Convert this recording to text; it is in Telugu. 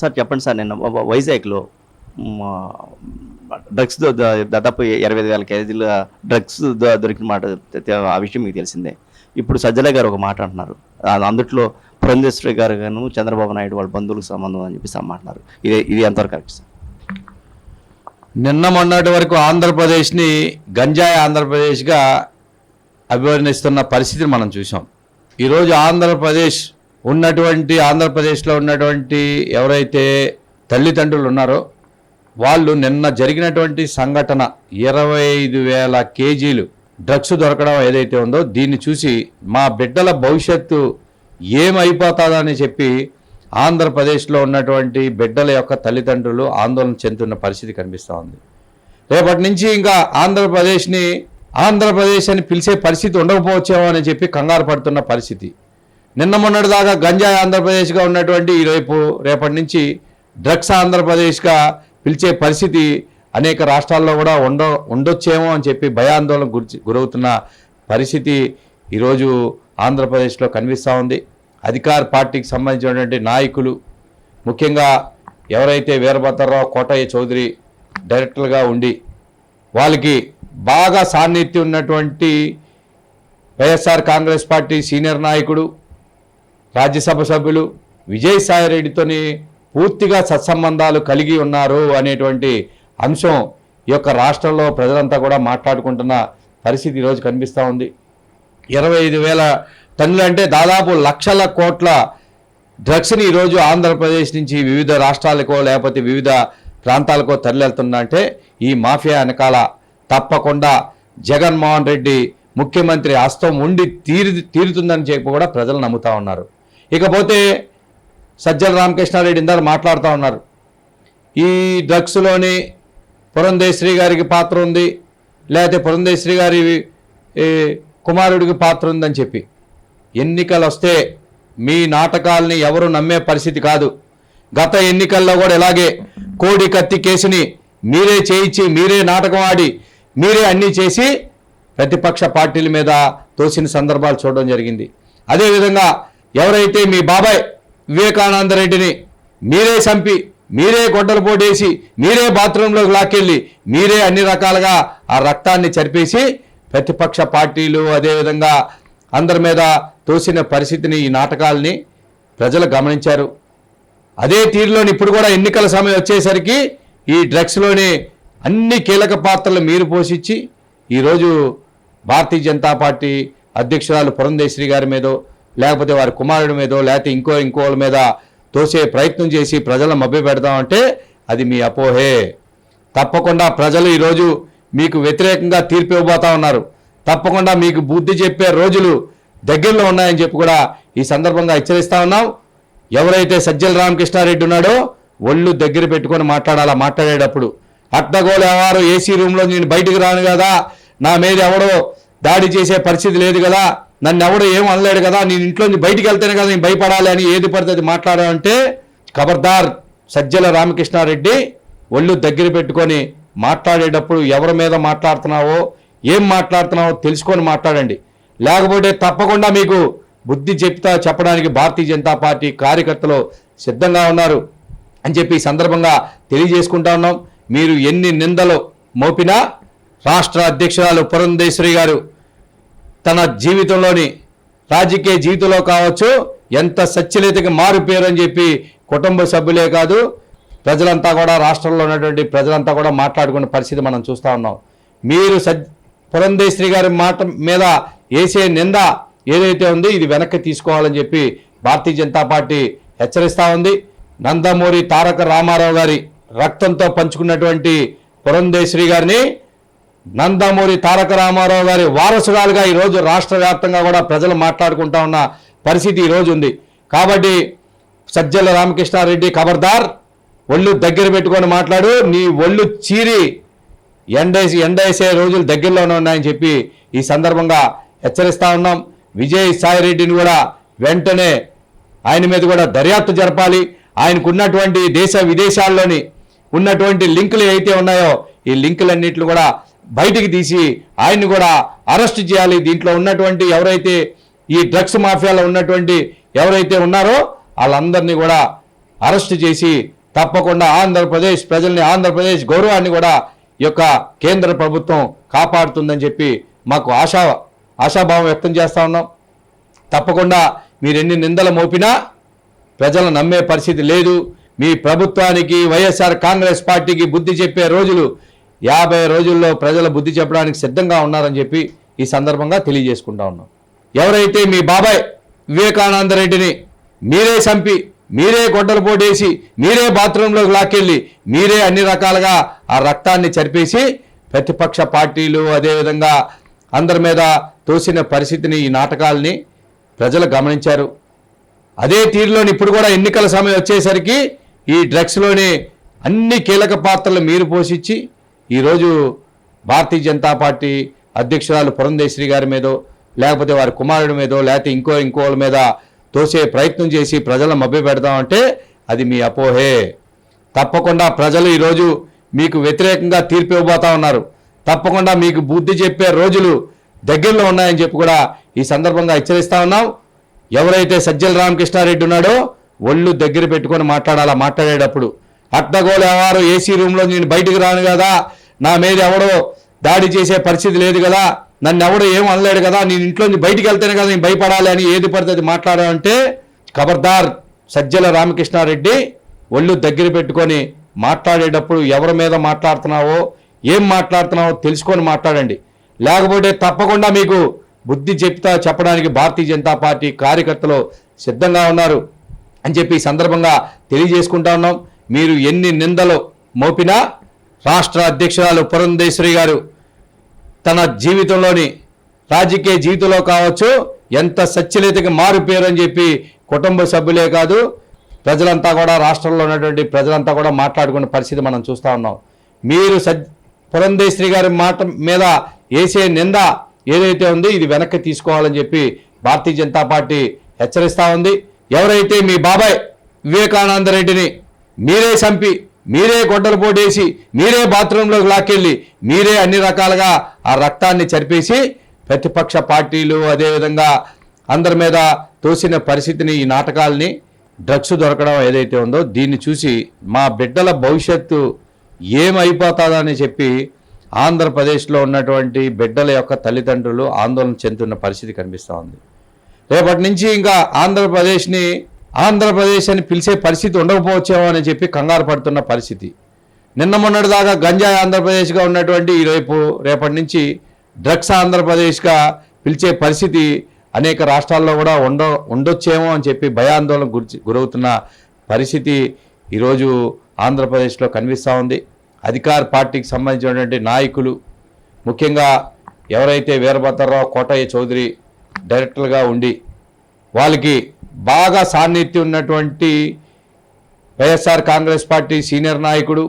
సార్ చెప్పండి సార్. నిన్న వైజాగ్లో మా డ్రగ్స్ దాదాపు 25,000 కేజీల డ్రగ్స్ దొరికిన మాట ఆ విషయం మీకు తెలిసిందే. ఇప్పుడు సజ్జల గారు ఒక మాట అంటున్నారు, అందుట్లో పురంధేశ్వరి గారు గాను చంద్రబాబు నాయుడు వాళ్ళ బంధువులకు సంబంధం అని చెప్పేసి అంటున్నారు. ఇది ఎంతవరకు కరెక్ట్ సార్? నిన్న మొన్నటి వరకు ఆంధ్రప్రదేశ్ని గంజాయి ఆంధ్రప్రదేశ్గా అభివర్ణిస్తున్న పరిస్థితిని మనం చూసాం. ఈరోజు ఆంధ్రప్రదేశ్లో ఉన్నటువంటి ఎవరైతే తల్లిదండ్రులు ఉన్నారో వాళ్ళు నిన్న జరిగినటువంటి సంఘటన 25,000 కేజీలు డ్రగ్స్ దొరకడం ఏదైతే ఉందో దీన్ని చూసి మా బిడ్డల భవిష్యత్తు ఏమైపోతుందని చెప్పి ఆంధ్రప్రదేశ్లో ఉన్నటువంటి బిడ్డల యొక్క తల్లిదండ్రులు ఆందోళన చెందుతున్న పరిస్థితి కనిపిస్తూ ఉంది. రేపటి నుంచి ఇంకా ఆంధ్రప్రదేశ్ అని పిలిచే పరిస్థితి ఉండకపోవచ్చేమో అని చెప్పి కంగారు పడుతున్న పరిస్థితి. నిన్న మొన్నటి దాకా గంజాయి ఆంధ్రప్రదేశ్గా ఉన్నటువంటి రేపటి నుంచి డ్రగ్స్ ఆంధ్రప్రదేశ్గా పిలిచే పరిస్థితి అనేక రాష్ట్రాల్లో కూడా ఉండొచ్చేమో అని చెప్పి భయాందోళన గురవుతున్న పరిస్థితి ఈరోజు ఆంధ్రప్రదేశ్లో కనిపిస్తూ ఉంది. అధికార పార్టీకి సంబంధించినటువంటి నాయకులు, ముఖ్యంగా ఎవరైతే వీరభద్రరావు కోటయ్య చౌదరి డైరెక్టర్గా ఉండి వాళ్ళకి బాగా సాన్నిధ్యం ఉన్నటువంటి వైఎస్ఆర్ కాంగ్రెస్ పార్టీ సీనియర్ నాయకుడు, రాజ్యసభ సభ్యులు విజయసాయిరెడ్డితోని పూర్తిగా సత్సంబంధాలు కలిగి ఉన్నారు అనేటువంటి అంశం ఈ యొక్క రాష్ట్రంలో ప్రజలంతా కూడా మాట్లాడుకుంటున్న పరిస్థితి ఈరోజు కనిపిస్తూ ఉంది. 25,000 టన్నులు అంటే దాదాపు లక్షల కోట్ల డ్రగ్స్ని ఈరోజు ఆంధ్రప్రదేశ్ నుంచి వివిధ రాష్ట్రాలకో లేకపోతే వివిధ ప్రాంతాలకో తరలివెళ్తున్నా అంటే ఈ మాఫియా వెనకాల తప్పకుండా జగన్మోహన్ రెడ్డి ముఖ్యమంత్రి హస్తం ఉండి తీరుతుందని చెప్పి కూడా ప్రజలు నమ్ముతూ ఉన్నారు. ఇకపోతే సజ్జల రామకృష్ణారెడ్డి ఇందాక మాట్లాడుతూ ఉన్నారు, ఈ డ్రగ్స్లోని పురంధేశ్వరి గారికి పాత్ర ఉంది, లేకపోతే పురంధేశ్వరి గారి కుమారుడికి పాత్ర ఉందని చెప్పి. ఎన్నికలు వస్తే మీ నాటకాలని ఎవరు నమ్మే పరిస్థితి కాదు. గత ఎన్నికల్లో కూడా ఇలాగే కోడి కత్తి కేసుని మీరే చేయించి, మీరే నాటకం ఆడి, మీరే అన్నీ చేసి ప్రతిపక్ష పార్టీల మీద తోసిన సందర్భాలు చూడడం జరిగింది. అదేవిధంగా ఎవరైతే మీ బాబాయ్ వివేకానంద రెడ్డిని మీరే చంపి, మీరే గొడ్డలు పోటేసి, మీరే బాత్రూంలోకి లాక్కెళ్ళి, మీరే అన్ని రకాలుగా ఆ రక్తాన్ని చరిపేసి ప్రతిపక్ష పార్టీలు అదేవిధంగా అందరి మీద తోసిన పరిస్థితిని, ఈ నాటకాలని ప్రజలు గమనించారు. అదే తీరులోని ఇప్పుడు కూడా ఎన్నికల సమయం వచ్చేసరికి ఈ డ్రగ్స్లోని అన్ని కీలక పాత్రలు మీరు పోషించి ఈరోజు భారతీయ జనతా పార్టీ అధ్యక్షురాలు పురంధేశ్వరి గారి మీదో లేకపోతే వారి కుమారుడి మీదో లేకపోతే ఇంకోళ్ళ మీద తోసే ప్రయత్నం చేసి ప్రజలను మభ్యపెడతామంటే అది మీ అపోహే. తప్పకుండా ప్రజలు ఈరోజు మీకు వ్యతిరేకంగా తీర్పు ఇవ్వబోతా ఉన్నారు. తప్పకుండా మీకు బుద్ధి చెప్పే రోజులు దగ్గరలో ఉన్నాయని చెప్పి కూడా ఈ సందర్భంగా హెచ్చరిస్తా ఉన్నాం. ఎవరైతే సజ్జల రామకృష్ణారెడ్డి ఉన్నాడో ఒళ్ళు దగ్గర పెట్టుకొని మాట్లాడాలా. మాట్లాడేటప్పుడు అట్టగోలు ఎవరు ఏసీ రూమ్లో నేను బయటికి రాను కదా, నా మీద ఎవడో దాడి చేసే పరిస్థితి లేదు కదా, నన్ను ఎవడో ఏం అనలేడు కదా, నేను ఇంట్లో బయటికి వెళ్తేనే కదా నేను భయపడాలి అని ఏది పడితే అది మాట్లాడాలంటే ఖబర్దార్. సజ్జల రామకృష్ణారెడ్డి ఒళ్ళు దగ్గర పెట్టుకొని మాట్లాడేటప్పుడు ఎవరి మీద మాట్లాడుతున్నావో, ఏం మాట్లాడుతున్నావో తెలుసుకొని మాట్లాడండి. లేకపోతే తప్పకుండా మీకు బుద్ధి చెప్పడానికి భారతీయ జనతా పార్టీ కార్యకర్తలు సిద్ధంగా ఉన్నారు అని చెప్పి ఈ సందర్భంగా తెలియజేసుకుంటా ఉన్నాం. మీరు ఎన్ని నిందలు మోపినా రాష్ట్ర అధ్యక్షురాలు పురంధేశ్వరి గారు తన జీవితంలోని రాజకీయ జీవితంలో కావచ్చు ఎంత సత్యలేతకి మారుపేరు అని చెప్పి కుటుంబ సభ్యులే కాదు ప్రజలంతా కూడా, రాష్ట్రంలో ఉన్నటువంటి ప్రజలంతా కూడా మాట్లాడుకునే పరిస్థితి మనం చూస్తూ ఉన్నాం. మీరు పురంధేశ్వరి గారి మాట మీద వేసే నింద ఏదైతే ఉందో ఇది వెనక్కి తీసుకోవాలని చెప్పి భారతీయ జనతా పార్టీ హెచ్చరిస్తూ ఉంది. నందమూరి తారక రామారావు గారి రక్తంతో పంచుకున్నటువంటి పురంధేశ్వరి గారిని నందమూరి తారక రామారావు గారి వారసురాలుగా ఈరోజు రాష్ట్ర వ్యాప్తంగా కూడా ప్రజలు మాట్లాడుకుంటా ఉన్న పరిస్థితి ఈరోజు ఉంది. కాబట్టి సజ్జల రామకృష్ణారెడ్డి ఖబర్దార్, ఒళ్ళు దగ్గర పెట్టుకొని మాట్లాడు. నీ ఒళ్ళు చీరి ఎండేసే రోజులు దగ్గరలోనే ఉన్నాయని చెప్పి ఈ సందర్భంగా హెచ్చరిస్తా ఉన్నాం. విజయసాయిరెడ్డిని కూడా వెంటనే ఆయన మీద కూడా దర్యాప్తు జరపాలి. ఆయనకు ఉన్నటువంటి దేశ విదేశాల్లోని ఉన్నటువంటి లింకులు అయితే ఉన్నాయో ఈ లింకులన్నింటిని కూడా బయటికి తీసి ఆయన్ని కూడా అరెస్ట్ చేయాలి. దీంట్లో ఉన్నటువంటి ఎవరైతే ఈ డ్రగ్స్ మాఫియాలో ఉన్నటువంటి ఎవరైతే ఉన్నారో వాళ్ళందరినీ కూడా అరెస్ట్ చేసి తప్పకుండా ఆంధ్రప్రదేశ్ ప్రజల్ని, ఆంధ్రప్రదేశ్ గౌరవాన్ని కూడా ఈ యొక్క కేంద్ర ప్రభుత్వం కాపాడుతుందని చెప్పి మాకు ఆశాభావం వ్యక్తం చేస్తా ఉన్నాం. తప్పకుండా మీరు ఎన్ని నిందలు మోపినా ప్రజలు నమ్మే పరిస్థితి లేదు. మీ ప్రభుత్వానికి, వైఎస్ఆర్ కాంగ్రెస్ పార్టీకి బుద్ధి చెప్పే రోజులు 50 రోజుల్లో ప్రజల బుద్ధి చెప్పడానికి సిద్ధంగా ఉన్నారని చెప్పి ఈ సందర్భంగా తెలియజేసుకుంటా ఉన్నాం. ఎవరైతే మీ బాబాయ్ వివేకానంద రెడ్డిని మీరే చంపి, మీరే గొడ్డలు పోటేసి, మీరే బాత్రూంలోకి లాక్కెళ్ళి, మీరే అన్ని రకాలుగా ఆ రక్తాన్ని చరిపేసి ప్రతిపక్ష పార్టీలు అదేవిధంగా అందరి మీద తోసిన పరిస్థితిని, ఈ నాటకాలని ప్రజలు గమనించారు. అదే తీరులోని ఇప్పుడు కూడా ఎన్నికల సమయం వచ్చేసరికి ఈ డ్రగ్స్లోని అన్ని కీలక పాత్రలు మీరు పోషించి ఈరోజు భారతీయ జనతా పార్టీ అధ్యక్షురాలు పురంధేశ్వరి గారి మీదో, లేకపోతే వారి కుమారుడి మీదో, లేకపోతే ఇంకోళ్ళ మీద తోసే ప్రయత్నం చేసి ప్రజలను మభ్యపెడతామంటే అది మీ అపోహే. తప్పకుండా ప్రజలు ఈరోజు మీకు వ్యతిరేకంగా తీర్పు ఇవ్వబోతా ఉన్నారు. తప్పకుండా మీకు బుద్ధి చెప్పే రోజులు దగ్గరలో ఉన్నాయని చెప్పి కూడా ఈ సందర్భంగా హెచ్చరిస్తా ఉన్నాం. ఎవరైతే సజ్జల రామకృష్ణారెడ్డి ఉన్నాడో ఒళ్ళు దగ్గర పెట్టుకొని మాట్లాడాలా. మాట్లాడేటప్పుడు అట్టగోలు ఎవరు ఏసీ రూమ్లో నేను బయటికి రాను కదా, నా మీద ఎవడో దాడి చేసే పరిస్థితి లేదు కదా, నన్ను ఎవడో ఏం అనలేడు కదా, నేను ఇంట్లో బయటికి వెళ్తేనే కదా నేను భయపడాలి అని ఏది పడితే అది మాట్లాడాలంటే ఖబర్దార్. సజ్జల రామకృష్ణారెడ్డి ఒళ్ళు దగ్గర పెట్టుకొని మాట్లాడేటప్పుడు ఎవరి మీద మాట్లాడుతున్నావో, ఏం మాట్లాడుతున్నావో తెలుసుకొని మాట్లాడండి. లేకపోతే తప్పకుండా మీకు బుద్ధి చెప్పడానికి భారతీయ జనతా పార్టీ కార్యకర్తలు సిద్ధంగా ఉన్నారు అని చెప్పి ఈ సందర్భంగా తెలియజేసుకుంటా ఉన్నాం. మీరు ఎన్ని నిందలు మోపినా రాష్ట్ర అధ్యక్షురాలు పురంధేశ్వరి గారు తన జీవితంలోని రాజకీయ జీవితంలో కావచ్చు ఎంత సత్యలేతకి మారుపేరు అని చెప్పి కుటుంబ సభ్యులే కాదు ప్రజలంతా కూడా, రాష్ట్రంలో ఉన్నటువంటి ప్రజలంతా కూడా మాట్లాడుకునే పరిస్థితి మనం చూస్తూ ఉన్నాం. మీరు పురంధేశ్వరి గారి మాట మీద వేసే నింద ఏదైతే ఉందో ఇది వెనక్కి తీసుకోవాలని చెప్పి భారతీయ జనతా పార్టీ హెచ్చరిస్తూ ఉంది. ఎవరైతే మీ బాబాయ్ వివేకానంద రెడ్డిని మీరే చంపి, మీరే గొడ్డలు పోటేసి, మీరే బాత్రూంలోకి లాక్కెళ్ళి, మీరే అన్ని రకాలుగా ఆ రక్తాన్ని చరిపేసి ప్రతిపక్ష పార్టీలు అదేవిధంగా అందరి మీద తోసిన పరిస్థితిని, ఈ నాటకాలని, డ్రగ్స్ దొరకడం ఏదైతే ఉందో దీన్ని చూసి మా బిడ్డల భవిష్యత్తు ఏమైపోతుందని చెప్పి ఆంధ్రప్రదేశ్లో ఉన్నటువంటి బిడ్డల యొక్క తల్లిదండ్రులు ఆందోళన చెందుతున్న పరిస్థితి కనిపిస్తూ ఉంది. రేపటి నుంచి ఇంకా ఆంధ్రప్రదేశ్ అని పిలిచే పరిస్థితి ఉండకపోవచ్చేమో అని చెప్పి కంగారు పడుతున్న పరిస్థితి. నిన్న మొన్నటిదాకా గంజాయి ఆంధ్రప్రదేశ్గా ఉన్నటువంటి రేపటి నుంచి డ్రగ్స్ ఆంధ్రప్రదేశ్గా పిలిచే పరిస్థితి అనేక రాష్ట్రాల్లో కూడా ఉండొచ్చేమో అని చెప్పి భయాందోళన గురవుతున్న పరిస్థితి ఈరోజు ఆంధ్రప్రదేశ్లో కనిపిస్తూ ఉంది. అధికార పార్టీకి సంబంధించినటువంటి నాయకులు, ముఖ్యంగా ఎవరైతే వీరభద్రరావు, కోటయ్య చౌదరి డైరెక్టర్గా ఉండి వాళ్ళకి బాగా సాన్నిధ్యం ఉన్నటువంటి వైఎస్ఆర్ కాంగ్రెస్ పార్టీ సీనియర్ నాయకుడు